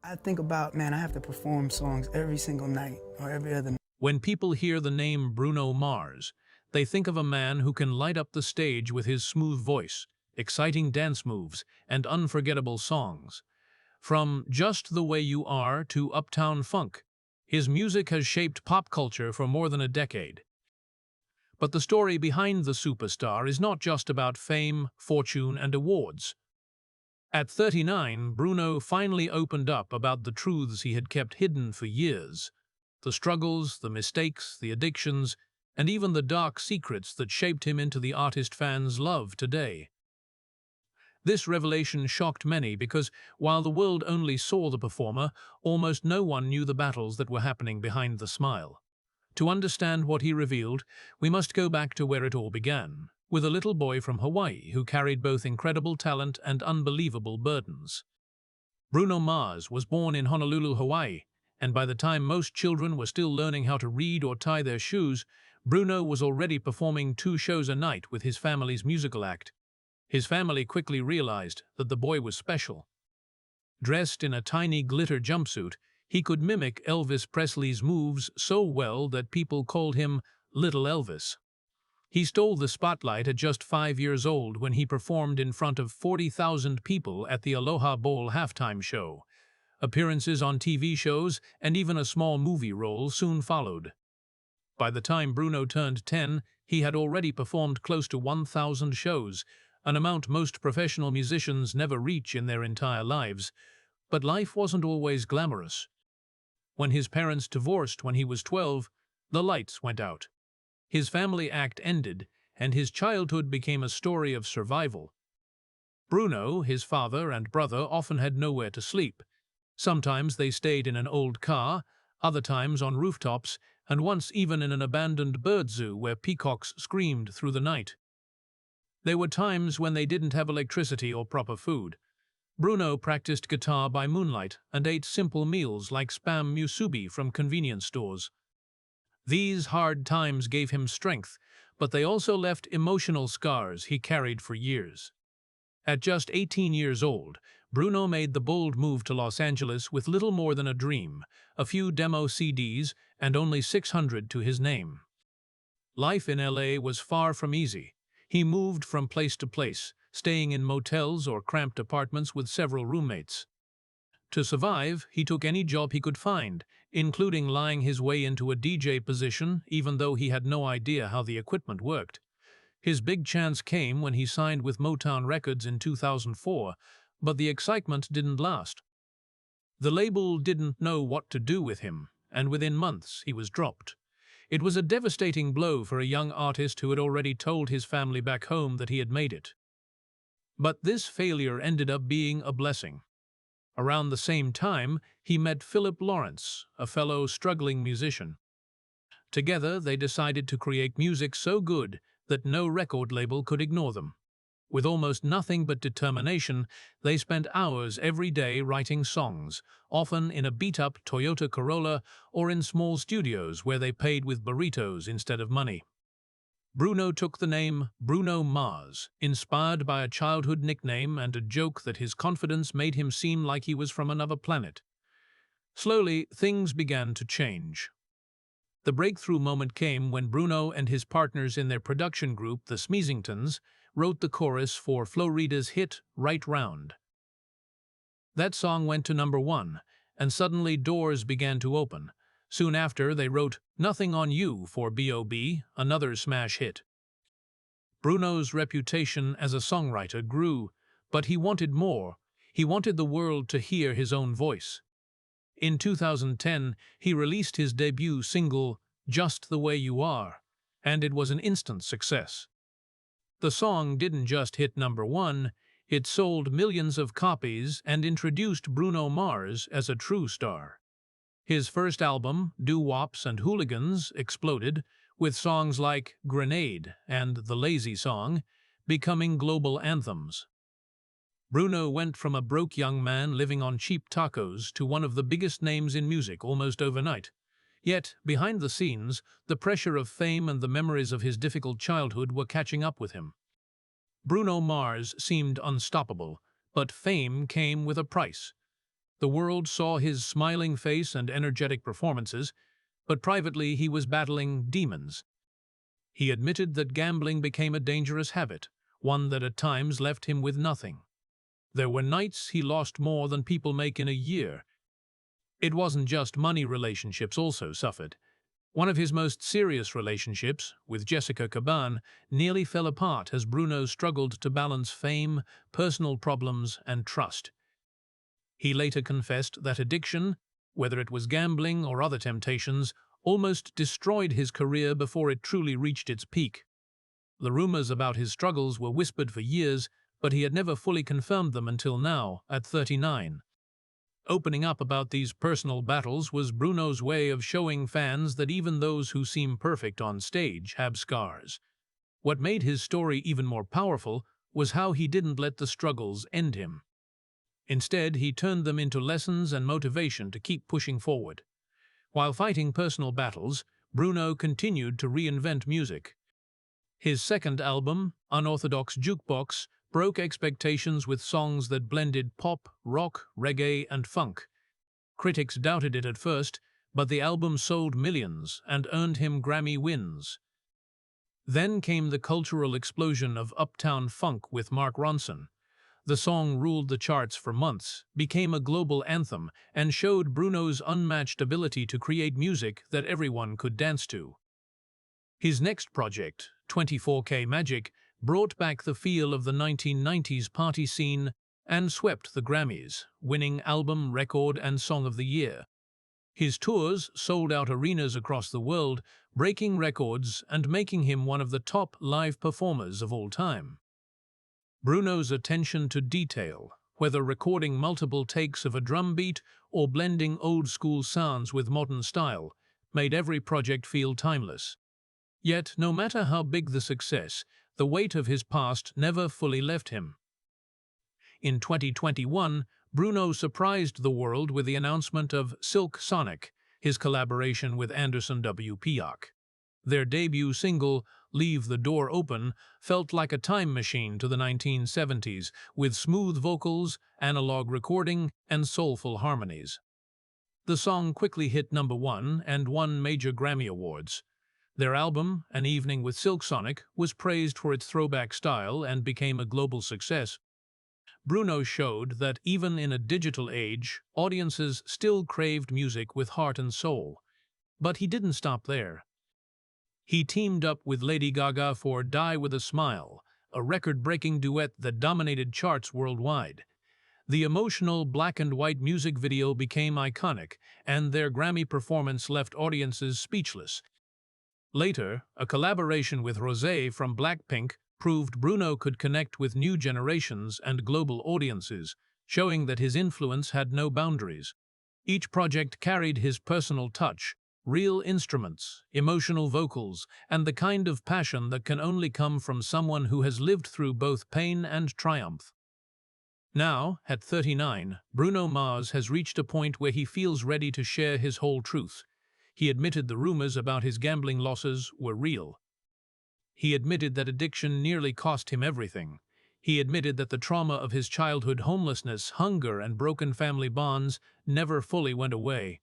I think about, man, I have to perform songs every single night or every other night. When people hear the name Bruno Mars, they think of a man who can light up the stage with his smooth voice, exciting dance moves, and unforgettable songs. From Just the Way You Are to Uptown Funk, his music has shaped pop culture for more than a decade. But the story behind the superstar is not just about fame, fortune, and awards. At 39, Bruno finally opened up about the truths he had kept hidden for years. The struggles, the mistakes, the addictions, and even the dark secrets that shaped him into the artist fans love today. This revelation shocked many because, while the world only saw the performer, almost no one knew the battles that were happening behind the smile. To understand what he revealed, we must go back to where it all began, with a little boy from Hawaii who carried both incredible talent and unbelievable burdens. Bruno Mars was born in Honolulu, Hawaii, and by the time most children were still learning how to read or tie their shoes, Bruno was already performing 2 shows a night with his family's musical act. His family quickly realized that the boy was special. Dressed in a tiny glitter jumpsuit, he could mimic Elvis Presley's moves so well that people called him Little Elvis. He stole the spotlight at just 5 years old when he performed in front of 40,000 people at the Aloha Bowl halftime show. Appearances on TV shows and even a small movie role soon followed. By the time Bruno turned 10, he had already performed close to 1,000 shows, an amount most professional musicians never reach in their entire lives. But life wasn't always glamorous. When his parents divorced when he was 12, the lights went out. His family act ended, and his childhood became a story of survival. Bruno, his father, and brother often had nowhere to sleep. Sometimes they stayed in an old car, other times on rooftops, and once even in an abandoned bird zoo where peacocks screamed through the night. There were times when they didn't have electricity or proper food. Bruno practiced guitar by moonlight and ate simple meals like spam musubi from convenience stores. These hard times gave him strength, but they also left emotional scars he carried for years. At just 18 years old, Bruno made the bold move to Los Angeles with little more than a dream, a few demo CDs, and only 600 to his name. Life in LA was far from easy. He moved from place to place, staying in motels or cramped apartments with several roommates. To survive, he took any job he could find, including lying his way into a DJ position, even though he had no idea how the equipment worked. His big chance came when he signed with Motown Records in 2004, but the excitement didn't last. The label didn't know what to do with him, and within months he was dropped. It was a devastating blow for a young artist who had already told his family back home that he had made it. But this failure ended up being a blessing. Around the same time, he met Philip Lawrence, a fellow struggling musician. Together, they decided to create music so good that no record label could ignore them. With almost nothing but determination, they spent hours every day writing songs, often in a beat-up Toyota Corolla or in small studios where they paid with burritos instead of money. Bruno took the name Bruno Mars, inspired by a childhood nickname and a joke that his confidence made him seem like he was from another planet. Slowly, things began to change. The breakthrough moment came when Bruno and his partners in their production group, the Smeezingtons, wrote the chorus for Flo Rida's hit Right Round. That song went to #1, and suddenly doors began to open. Soon after, they wrote Nothing on You for B.O.B., another smash hit. Bruno's reputation as a songwriter grew, but he wanted more. He wanted the world to hear his own voice. In 2010, he released his debut single, Just the Way You Are, and it was an instant success. The song didn't just hit #1, it sold millions of copies and introduced Bruno Mars as a true star. His first album, Doo-Wops and Hooligans, exploded, with songs like Grenade and The Lazy Song becoming global anthems. Bruno went from a broke young man living on cheap tacos to one of the biggest names in music almost overnight. Yet, behind the scenes, the pressure of fame and the memories of his difficult childhood were catching up with him. Bruno Mars seemed unstoppable, but fame came with a price. The world saw his smiling face and energetic performances, but privately he was battling demons. He admitted that gambling became a dangerous habit, one that at times left him with nothing. There were nights he lost more than people make in a year. It wasn't just money, relationships also suffered. One of his most serious relationships, with Jessica Caban, nearly fell apart as Bruno struggled to balance fame, personal problems, and trust. He later confessed that addiction, whether it was gambling or other temptations, almost destroyed his career before it truly reached its peak. The rumors about his struggles were whispered for years, but he had never fully confirmed them until now, at 39. Opening up about these personal battles was Bruno's way of showing fans that even those who seem perfect on stage have scars. What made his story even more powerful was how he didn't let the struggles end him. Instead, he turned them into lessons and motivation to keep pushing forward. While fighting personal battles, Bruno continued to reinvent music. His second album, Unorthodox Jukebox, broke expectations with songs that blended pop, rock, reggae, and funk. Critics doubted it at first, but the album sold millions and earned him Grammy wins. Then came the cultural explosion of Uptown Funk with Mark Ronson. The song ruled the charts for months, became a global anthem, and showed Bruno's unmatched ability to create music that everyone could dance to. His next project, 24K Magic, brought back the feel of the 1990s party scene and swept the Grammys, winning Album, Record, and Song of the Year. His tours sold out arenas across the world, breaking records and making him one of the top live performers of all time. Bruno's attention to detail, whether recording multiple takes of a drum beat or blending old-school sounds with modern style, made every project feel timeless. Yet, no matter how big the success, the weight of his past never fully left him. In 2021, Bruno surprised the world with the announcement of Silk Sonic, his collaboration with Anderson W.P.Ock. Their debut single, Leave the Door Open, felt like a time machine to the 1970s, with smooth vocals, analog recording, and soulful harmonies. The song quickly hit #1 and won major Grammy Awards. Their album, An Evening with Silk Sonic, was praised for its throwback style and became a global success. Bruno showed that even in a digital age, audiences still craved music with heart and soul. But he didn't stop there. He teamed up with Lady Gaga for Die With a Smile, a record-breaking duet that dominated charts worldwide. The emotional black-and-white music video became iconic, and their Grammy performance left audiences speechless. Later, a collaboration with Rosé from Blackpink proved Bruno could connect with new generations and global audiences, showing that his influence had no boundaries. Each project carried his personal touch, real instruments, emotional vocals, and the kind of passion that can only come from someone who has lived through both pain and triumph. Now, at 39, Bruno Mars has reached a point where he feels ready to share his whole truth. He admitted the rumors about his gambling losses were real. He admitted that addiction nearly cost him everything. He admitted that the trauma of his childhood homelessness, hunger, and broken family bonds never fully went away.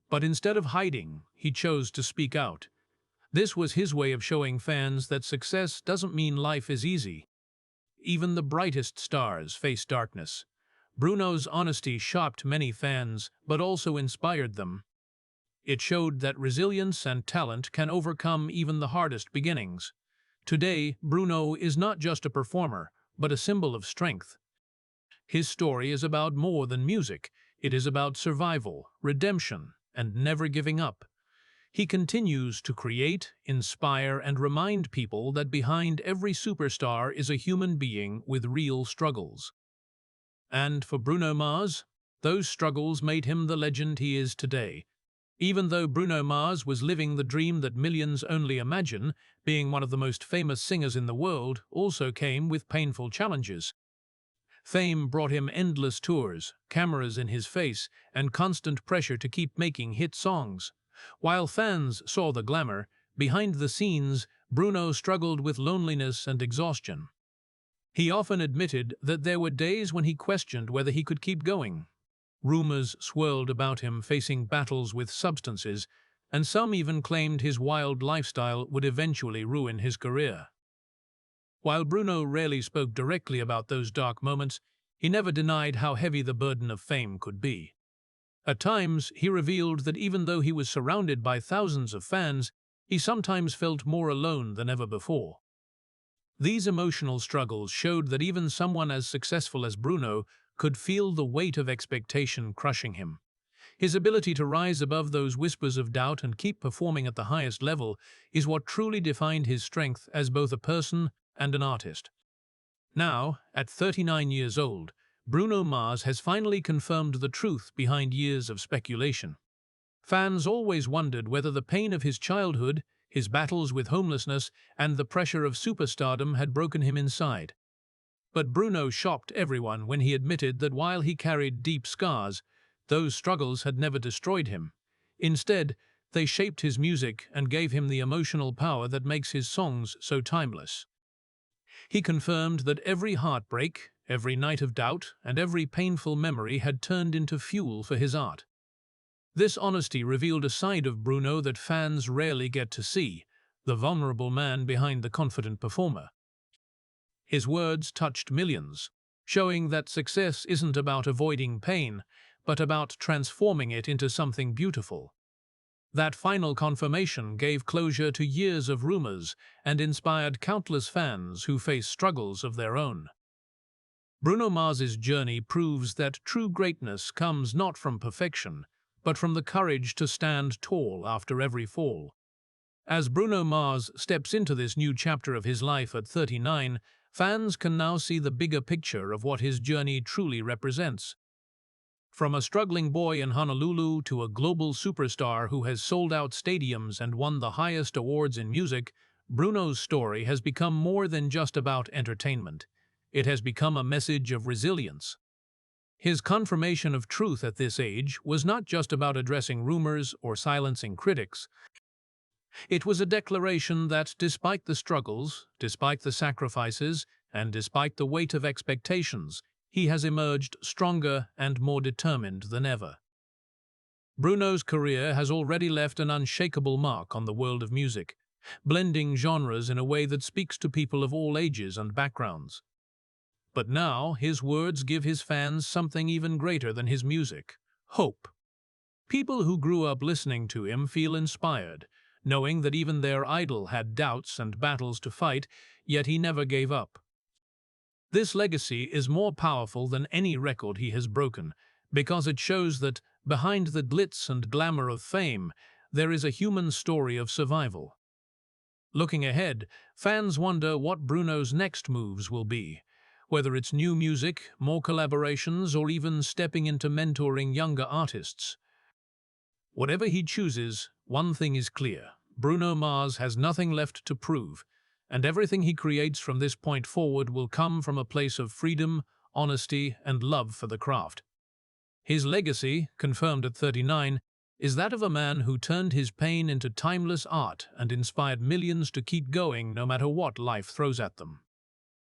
But instead of hiding, he chose to speak out. This was his way of showing fans that success doesn't mean life is easy. Even the brightest stars face darkness. Bruno's honesty shocked many fans, but also inspired them. It showed that resilience and talent can overcome even the hardest beginnings. Today, Bruno is not just a performer, but a symbol of strength. His story is about more than music. It is about survival, redemption, and never giving up. He continues to create, inspire, and remind people that behind every superstar is a human being with real struggles. And for Bruno Mars, those struggles made him the legend he is today. Even though Bruno Mars was living the dream that millions only imagine, being one of the most famous singers in the world also came with painful challenges. Fame brought him endless tours, cameras in his face, and constant pressure to keep making hit songs. While fans saw the glamour, behind the scenes, Bruno struggled with loneliness and exhaustion. He often admitted that there were days when he questioned whether he could keep going. Rumors swirled about him facing battles with substances, and some even claimed his wild lifestyle would eventually ruin his career. While Bruno rarely spoke directly about those dark moments, he never denied how heavy the burden of fame could be. At times, he revealed that even though he was surrounded by thousands of fans, he sometimes felt more alone than ever before. These emotional struggles showed that even someone as successful as Bruno could feel the weight of expectation crushing him. His ability to rise above those whispers of doubt and keep performing at the highest level is what truly defined his strength as both a person and an artist. Now, at 39 years old, Bruno Mars has finally confirmed the truth behind years of speculation. Fans always wondered whether the pain of his childhood, his battles with homelessness, and the pressure of superstardom had broken him inside. But Bruno shocked everyone when he admitted that while he carried deep scars, those struggles had never destroyed him. Instead, they shaped his music and gave him the emotional power that makes his songs so timeless. He confirmed that every heartbreak, every night of doubt, and every painful memory had turned into fuel for his art. This honesty revealed a side of Bruno that fans rarely get to see, the vulnerable man behind the confident performer. His words touched millions, showing that success isn't about avoiding pain, but about transforming it into something beautiful. That final confirmation gave closure to years of rumors and inspired countless fans who face struggles of their own. Bruno Mars's journey proves that true greatness comes not from perfection, but from the courage to stand tall after every fall. As Bruno Mars steps into this new chapter of his life at 39, fans can now see the bigger picture of what his journey truly represents. From a struggling boy in Honolulu to a global superstar who has sold out stadiums and won the highest awards in music, Bruno's story has become more than just about entertainment. It has become a message of resilience. His confirmation of truth at this age was not just about addressing rumors or silencing critics. It was a declaration that despite the struggles, despite the sacrifices, and despite the weight of expectations, he has emerged stronger and more determined than ever. Bruno's career has already left an unshakable mark on the world of music, blending genres in a way that speaks to people of all ages and backgrounds. But now, his words give his fans something even greater than his music: hope. People who grew up listening to him feel inspired, knowing that even their idol had doubts and battles to fight, yet he never gave up. This legacy is more powerful than any record he has broken, because it shows that, behind the glitz and glamour of fame, there is a human story of survival. Looking ahead, fans wonder what Bruno's next moves will be, whether it's new music, more collaborations, or even stepping into mentoring younger artists. Whatever he chooses, one thing is clear: Bruno Mars has nothing left to prove, and everything he creates from this point forward will come from a place of freedom, honesty, and love for the craft. His legacy, confirmed at 39, is that of a man who turned his pain into timeless art and inspired millions to keep going no matter what life throws at them.